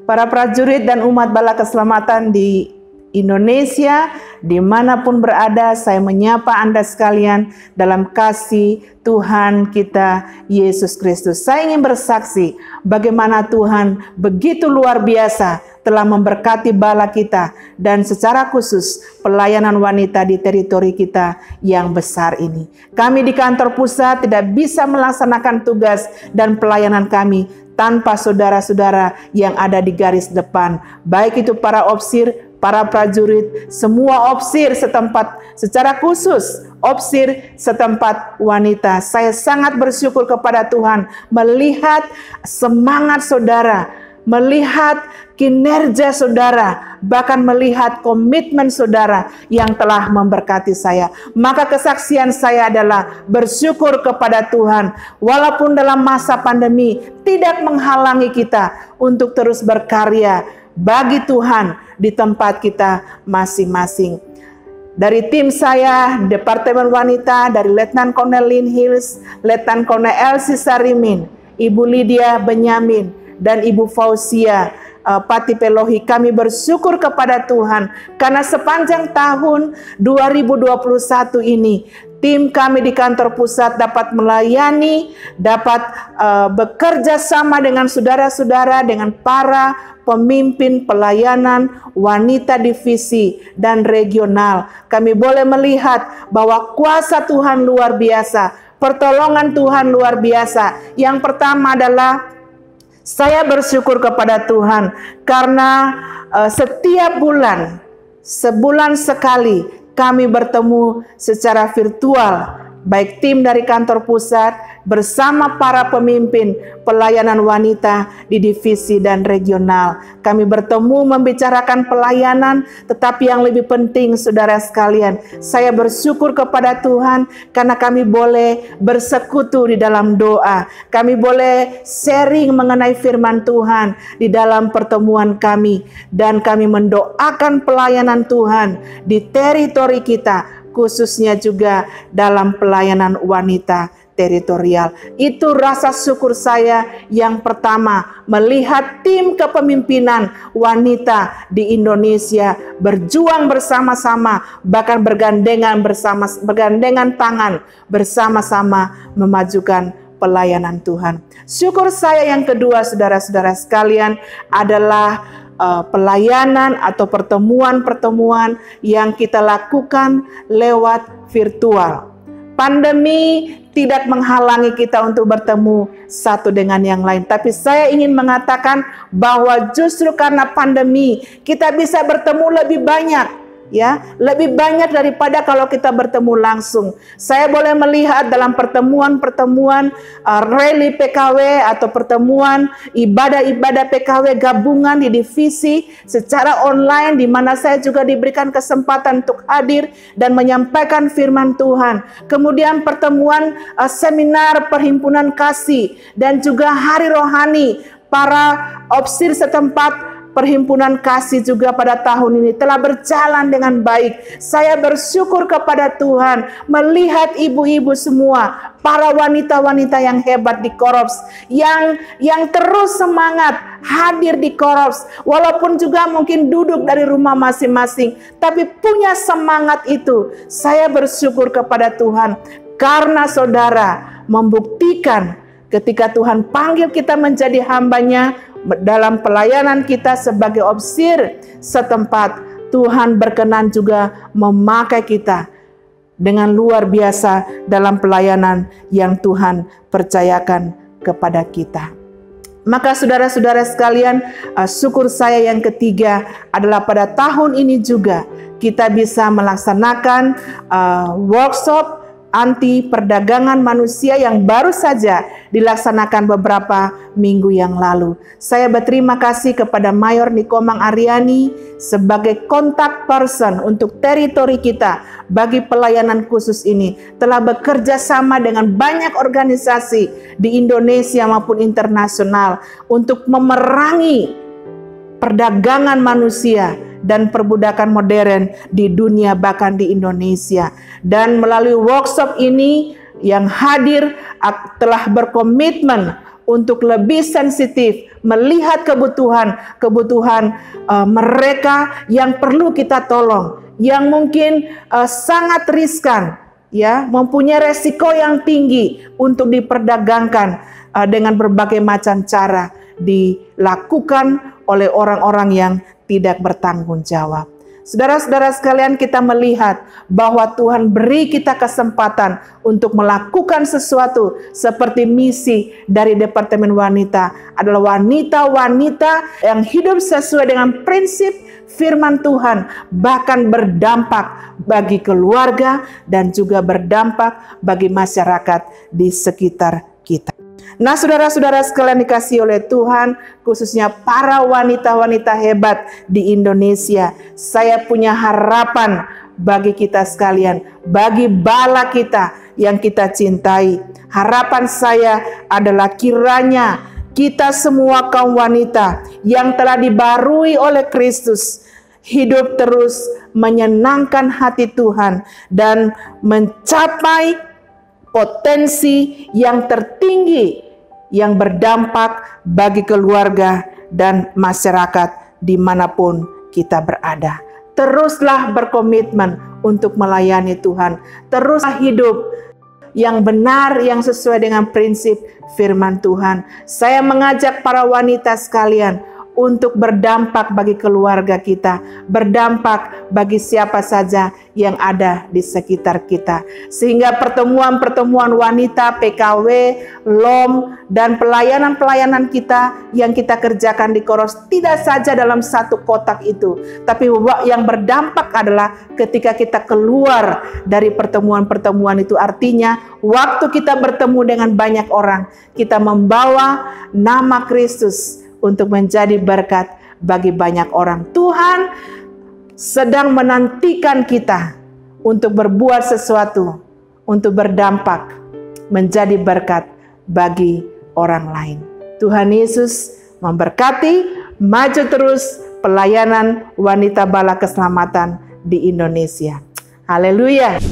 para prajurit dan umat bala keselamatan di Indonesia, dimanapun berada, saya menyapa Anda sekalian dalam kasih Tuhan kita Yesus Kristus. Saya ingin bersaksi bagaimana Tuhan begitu luar biasa telah memberkati bala kita dan secara khusus pelayanan wanita di teritori kita yang besar ini. Kami di kantor pusat tidak bisa melaksanakan tugas dan pelayanan kami tanpa saudara-saudara yang ada di garis depan, baik itu para opsir, para prajurit, semua opsir setempat, secara khusus opsir setempat wanita. Saya sangat bersyukur kepada Tuhan melihat semangat saudara, melihat kinerja saudara, bahkan melihat komitmen saudara yang telah memberkati saya. Maka kesaksian saya adalah bersyukur kepada Tuhan, walaupun dalam masa pandemi tidak menghalangi kita untuk terus berkarya bagi Tuhan di tempat kita masing-masing. Dari tim saya, Departemen Wanita, dari Letnan Kolonel Lin Hills, Letnan Kolonel Elsie Sarimin, Ibu Lydia Benyamin, dan Ibu Fauzia Pati Pelohi, kami bersyukur kepada Tuhan karena sepanjang tahun 2021 ini tim kami di kantor pusat dapat melayani, dapat bekerja sama dengan saudara-saudara, dengan para pemimpin pelayanan wanita divisi dan regional. Kami boleh melihat bahwa kuasa Tuhan luar biasa, pertolongan Tuhan luar biasa. Yang pertama adalah saya bersyukur kepada Tuhan karena setiap bulan, sebulan sekali kami bertemu secara virtual, baik tim dari kantor pusat bersama para pemimpin pelayanan wanita di divisi dan regional. Kami bertemu membicarakan pelayanan, tetapi yang lebih penting saudara sekalian, saya bersyukur kepada Tuhan karena kami boleh bersekutu di dalam doa. Kami boleh sharing mengenai firman Tuhan di dalam pertemuan kami, dan kami mendoakan pelayanan Tuhan di teritori kita, khususnya juga dalam pelayanan wanita teritorial. Itu rasa syukur saya yang pertama, melihat tim kepemimpinan wanita di Indonesia berjuang bersama-sama, bahkan bergandengan tangan bersama-sama memajukan pelayanan Tuhan. Syukur saya yang kedua saudara-saudara sekalian adalah pelayanan atau pertemuan-pertemuan yang kita lakukan lewat virtual. Pandemi tidak menghalangi kita untuk bertemu satu dengan yang lain. Tapi saya ingin mengatakan bahwa justru karena pandemi kita bisa bertemu lebih banyak. Ya, lebih banyak daripada kalau kita bertemu langsung. Saya boleh melihat dalam pertemuan-pertemuan rally PKW atau pertemuan ibadah-ibadah PKW gabungan di divisi secara online, di mana saya juga diberikan kesempatan untuk hadir dan menyampaikan firman Tuhan. Kemudian pertemuan seminar perhimpunan kasih dan juga hari rohani para opsir setempat perhimpunan kasih juga pada tahun ini telah berjalan dengan baik. Saya bersyukur kepada Tuhan melihat ibu-ibu semua, para wanita-wanita yang hebat di Korops, yang terus semangat hadir di Korops, walaupun juga mungkin duduk dari rumah masing-masing, tapi punya semangat itu. Saya bersyukur kepada Tuhan karena saudara membuktikan ketika Tuhan panggil kita menjadi hamba-Nya dalam pelayanan kita sebagai opsir setempat, Tuhan berkenan juga memakai kita dengan luar biasa dalam pelayanan yang Tuhan percayakan kepada kita. Maka saudara-saudara sekalian, syukur saya yang ketiga adalah pada tahun ini juga kita bisa melaksanakan workshop anti perdagangan manusia yang baru saja dilaksanakan beberapa minggu yang lalu. Saya berterima kasih kepada Mayor Nikomang Aryani sebagai kontak person untuk teritori kita bagi pelayanan khusus ini. Telah bekerja sama dengan banyak organisasi di Indonesia maupun internasional untuk memerangi perdagangan manusia dan perbudakan modern di dunia, bahkan di Indonesia. Dan melalui workshop ini yang hadir telah berkomitmen untuk lebih sensitif melihat kebutuhan mereka yang perlu kita tolong, yang mungkin sangat riskan, ya, mempunyai resiko yang tinggi untuk diperdagangkan dengan berbagai macam cara dilakukan oleh orang-orang yang tidak bertanggung jawab. Saudara-saudara sekalian, kita melihat bahwa Tuhan beri kita kesempatan untuk melakukan sesuatu seperti misi dari Departemen Wanita adalah wanita-wanita yang hidup sesuai dengan prinsip firman Tuhan, bahkan berdampak bagi keluarga dan juga berdampak bagi masyarakat di sekitar kita. Nah, saudara-saudara sekalian dikasihi oleh Tuhan, khususnya para wanita-wanita hebat di Indonesia, saya punya harapan bagi kita sekalian, bagi bala kita yang kita cintai. Harapan saya adalah kiranya kita semua kaum wanita yang telah dibarui oleh Kristus hidup terus menyenangkan hati Tuhan dan mencapai potensi yang tertinggi yang berdampak bagi keluarga dan masyarakat dimanapun kita berada. Teruslah berkomitmen untuk melayani Tuhan. Teruslah hidup yang benar, yang sesuai dengan prinsip firman Tuhan. Saya mengajak para wanita sekalian untuk berdampak bagi keluarga kita, berdampak bagi siapa saja yang ada di sekitar kita. Sehingga pertemuan-pertemuan wanita, PKW, LOM, dan pelayanan-pelayanan kita yang kita kerjakan di Koros tidak saja dalam satu kotak itu, tapi yang berdampak adalah ketika kita keluar dari pertemuan-pertemuan itu. Artinya, waktu kita bertemu dengan banyak orang, kita membawa nama Kristus untuk menjadi berkat bagi banyak orang. Tuhan sedang menantikan kita untuk berbuat sesuatu, untuk berdampak, menjadi berkat bagi orang lain. Tuhan Yesus memberkati, maju terus pelayanan wanita bala keselamatan di Indonesia. Haleluya.